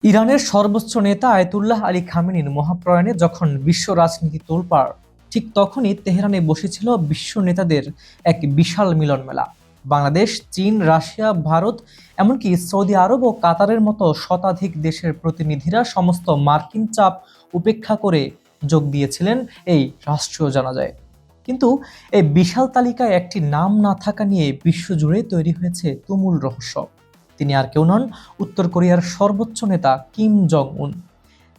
ইরানের সর্বোচ্চ নেতা আয়াতুল্লাহ আলী খামেনির মহাপ্রয়াণে যখন বিশ্ব রাজনীতি তোলপাড়, ঠিক তখনই তেহরানে বসেছিল বিশ্ব নেতাদের এক বিশাল মিলন মেলা। বাংলাদেশ, চীন, রাশিয়া, ভারত, এমনকি সৌদি আরব ও কাতারের মতো শতাধিক দেশের প্রতিনিধিরা সমস্ত মার্কিন চাপ উপেক্ষা করে যোগ দিয়েছিলেন এই রাষ্ট্রীয় জানাজায়। কিন্তু এই বিশাল তালিকায় একটি নাম না থাকা নিয়ে বিশ্বজুড়ে তৈরি হয়েছে তুমুল রহস্য। তিনি আর কেউ নন, উত্তর কোরিয়ার সর্বোচ্চ নেতা কিম জং উন।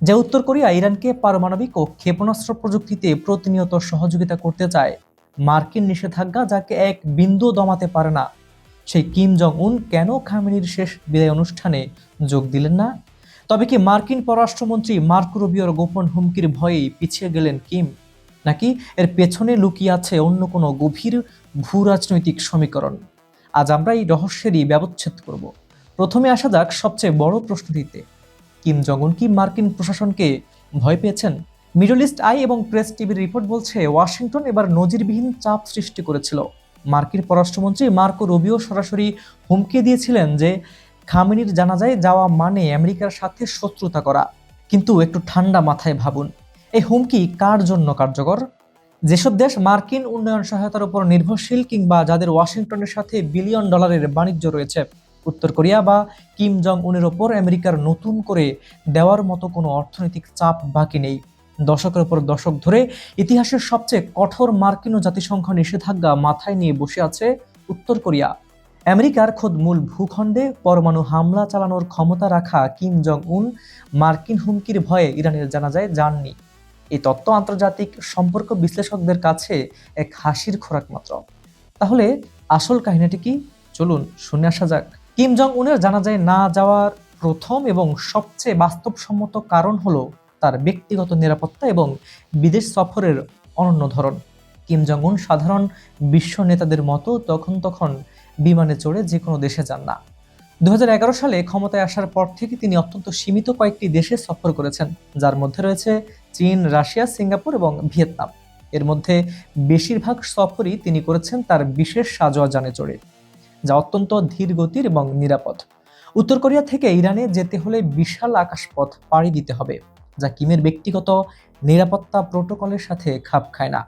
যে উত্তর কোরিয়া ইরানকে পারমাণবিক ও ক্ষেপণাস্ত্র প্রযুক্তিতে প্রতিনিয়ত সহযোগিতা করতে চায়, মার্কিন নিষেধাজ্ঞা যাকে এক বিন্দু দমাতে পারে না, সেই কিম জং উন কেন খামেনির শেষ বিদায় অনুষ্ঠানে যোগ দিলেন না? তবে কি মার্কিন পররাষ্ট্রমন্ত্রী মার্কো রুবিওর গোপন হুমকির ভয়েই পিছিয়ে গেলেন কিম, নাকি এর পেছনে লুকিয়ে আছে অন্য কোনো গভীর ভূ রাজনৈতিক সমীকরণ? আজ আমরা এই রহস্যেরই ব্যবচ্ছেদ করব। প্রথমে আসা যাক সবচেয়ে বড় প্রশ্নটিতে, কিম জং উন কি মার্কিন প্রশাসনকে ভয় পেয়েছেন? মিডল ইস্ট আই এবং প্রেস টিভির রিপোর্ট বলছে, ওয়াশিংটন এবার নজিরবিহীন চাপ সৃষ্টি করেছিল। মার্কিন পররাষ্ট্রমন্ত্রী মার্কো রুবিও সরাসরি হুমকি দিয়েছিলেন যে খামেনির জানাজায় যাওয়া মানে আমেরিকার সাথে শত্রুতা করা। কিন্তু একটু ঠান্ডা মাথায় ভাবুন, এই হুমকি কার জন্য কার্যকর? যেসব দেশ মার্কিন উন্নয়ন সহায়তার উপর নির্ভরশীল কিংবা যাদের ওয়াশিংটনের সাথে বিলিয়ন ডলারের বাণিজ্য রয়েছে, উত্তর কোরিয়া বা কিম জং উনের ওপর আমেরিকার নতুন করে দেওয়ার মতো কোনো অর্থনৈতিক চাপ বাকি নেই। দশকের পর দশক ধরে ইতিহাসের সবচেয়ে কঠোর মার্কিন ও জাতিসংঘ নিষেধাজ্ঞা মাথায় নিয়ে বসে আছে উত্তর কোরিয়া। আমেরিকার খোদ মূল ভূখণ্ডে পরমাণু হামলা চালানোর ক্ষমতা রাখা কিম জং উন মার্কিন হুমকির ভয়ে ইরানের জানাজায় যাননি। এই তত্ত্ব আন্তর্জাতিক সম্পর্ক বিশ্লেষকদের কাছে এক হাসির খোরাক মাত্র। তাহলে আসল কাহিনীটি কি? চলুন শুনে আসা যাক। কিম জং উনের জানাজায় না যাওয়ার প্রথম এবং সবচেয়ে বাস্তবসম্মত কারণ হলো তার ব্যক্তিগত নিরাপত্তা এবং বিদেশ সফরের অনন্য ধরন। কিম জং উন সাধারণ বিশ্ব নেতাদের মতো তখন বিমানে চড়ে যে কোনো দেশে যান না। 2011 সালে ক্ষমতায় আসার পর থেকে তিনি অত্যন্ত সীমিত কয়েকটি দেশে সফর করেছেন, যার মধ্যে রয়েছে চীন, রাশিয়া, সিঙ্গাপুর এবং ভিয়েতনাম। এর মধ্যে বেশিরভাগ সফরই তিনি করেছেন তার বিশেষ সাজোয়া যানে চড়ে, যা অত্যন্ত ধীর গতির এবং নিরাপদ। উত্তর কোরিয়া থেকে ইরানে যেতে হলে বিশাল আকাশপথ পাড়ি দিতে হবে, যা কিমের ব্যক্তিগত নিরাপত্তা প্রোটোকলের সাথে খাপ খায় না।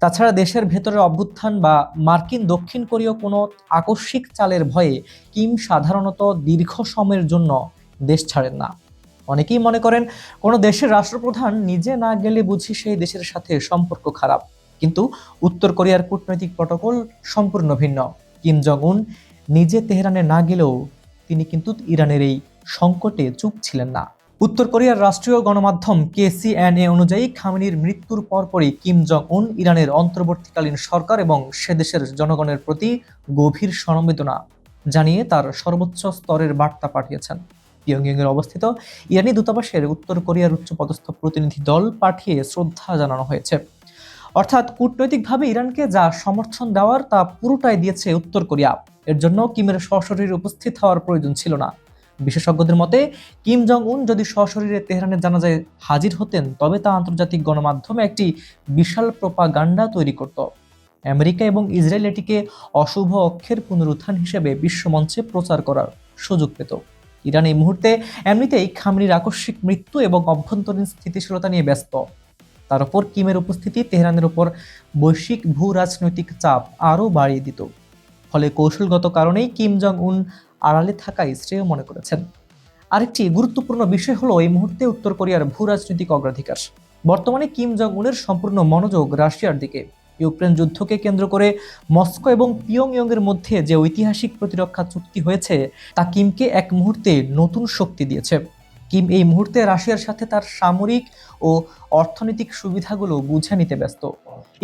তাছাড়া দেশের ভেতরের অভ্যুত্থান বা মার্কিন দক্ষিণ কোরীয় কোনো আকস্মিক চালের ভয়ে কিম সাধারণত দীর্ঘ সময়ের জন্য দেশ ছাড়েন না। অনেকেই মনে করেন কোনো দেশের রাষ্ট্রপ্রধান নিজে না গেলে বুঝি সেই দেশের সাথে সম্পর্ক খারাপ। কিন্তু উত্তর কোরিয়ার কূটনৈতিক প্রটোকল সম্পূর্ণ ভিন্ন। কিম জং উন নিজে তেহরানে না গেলেও তিনি কিন্তু ইরানের এই সংকটে চুপ ছিলেন না। উত্তর কোরিয়ার রাষ্ট্রীয় গণমাধ্যম KCNA অনুযায়ী খামেনির মৃত্যুর পরপরই কিম জং উন ইরানের অন্তর্বর্তীকালীন সরকার এবং সে দেশের জনগণের প্রতি গভীর সমবেদনা জানিয়ে তার সর্বোচ্চ স্তরের বার্তা পাঠিয়েছেন। পিয়ংইয়ংয়ে অবস্থিত ইরানি দূতাবাসের উত্তর কোরিয়ার উচ্চপদস্থ প্রতিনিধি দল পাঠিয়ে শ্রদ্ধা জানানো হয়েছে। অর্থাৎ কূটনৈতিকভাবে ইরানকে যা সমর্থন দেওয়ার তা পুরোটাই দিয়েছে উত্তর কোরিয়া। এর জন্য কিমের সশরীরে উপস্থিত হওয়ার প্রয়োজন ছিল না। বিশেষজ্ঞদের মতে, কিম জং উন যদি সশরীরে তেহরানের জানাজায় হাজির হতেন, তবে তা আন্তর্জাতিক গণমাধ্যমে একটি বিশাল প্রোপাগান্ডা তৈরি করত। আমেরিকা এবং ইসরায়েল এটিকে অশুভ অক্ষের পুনরুত্থান হিসেবে বিশ্বমঞ্চে প্রচার করার সুযোগ পেত। ইরান এই মুহূর্তে এমনিতেই খামেনির আকস্মিক মৃত্যু এবং অভ্যন্তরীণ স্থিতিশীলতা নিয়ে ব্যস্ত। তার উপর কিমের উপস্থিতি তেহরানের উপর বৈশ্বিক ভূ রাজনৈতিক চাপ আরও বাড়িয়ে দিত। ফলে কৌশলগত কারণেই কিম জং উন আড়ালে থাকাই শ্রেয় মনে করেছেন। আরেকটি গুরুত্বপূর্ণ বিষয় হলো এই মুহূর্তে উত্তর কোরিয়ার ভূ রাজনৈতিক অগ্রাধিকার। বর্তমানে কিম জং উনের সম্পূর্ণ মনোযোগ রাশিয়ার দিকে। ইউক্রেন যুদ্ধকে কেন্দ্র করে মস্কো এবং পিয়ংইয়ং এর মধ্যে যে ঐতিহাসিক প্রতিরক্ষা চুক্তি হয়েছে, তা কিমকে এক মুহূর্তে নতুন শক্তি দিয়েছে। কিম এই মুহূর্তে রাশিয়ার সাথে তার সামরিক ও অর্থনৈতিক সুবিধাগুলো বুঝে নিতে ব্যস্ত।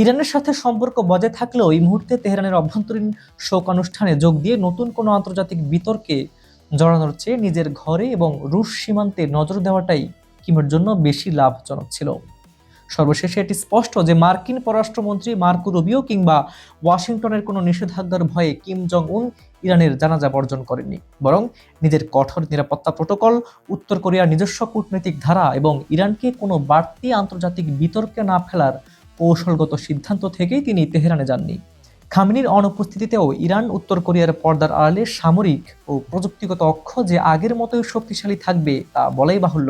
ইরানের সাথে সম্পর্ক বজায় থাকলেও এই মুহূর্তে তেহরানের অভ্যন্তরীণ শোকানুষ্ঠানে যোগ দিয়ে নতুন কোনো আন্তর্জাতিক বিতর্কে জড়ানোর চেয়ে নিজের ঘরে এবং রুশ সীমান্তে নজর দেওয়াটাই কিমের জন্য বেশি লাভজনক ছিল। সর্বশেষে এটি স্পষ্ট যে মার্কিন পররাষ্ট্রমন্ত্রী মার্কো রুবিও কিংবা ওয়াশিংটনের কোনো নিষেধাজ্ঞার ভয়ে কিম জং উন ইরানের জানাজা বর্জন করেননি, বরং নিজের কঠোর নিরাপত্তা প্রোটোকল, উত্তর কোরিয়ার নিজস্ব কূটনৈতিক ধারা এবং ইরানকে কোনো বাড়তি আন্তর্জাতিক বিতর্কে না ফেলার কৌশলগত সিদ্ধান্ত থেকেই তিনি তেহরানে যাননি। খামেনির অনুপস্থিতিতেও ইরান উত্তর কোরিয়ার পর্দার আড়ালে সামরিক ও প্রযুক্তিগত অক্ষ যে আগের মতোই শক্তিশালী থাকবে তা বলাই বাহুল্য।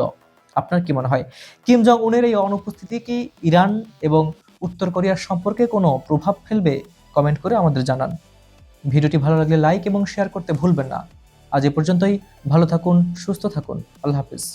আপনার কি মনে হয়, কিম জং উনের এই অনুপস্থিতি কি ইরান এবং উত্তর কোরিয়ার সম্পর্কে কোনো প্রভাব ফেলবে? কমেন্ট করে আমাদের জানান। ভিডিওটি ভালো লাগলে লাইক এবং শেয়ার করতে ভুলবেন না। আজ এ পর্যন্তই। ভালো থাকুন, সুস্থ থাকুন। আল্লাহ হাফিজ।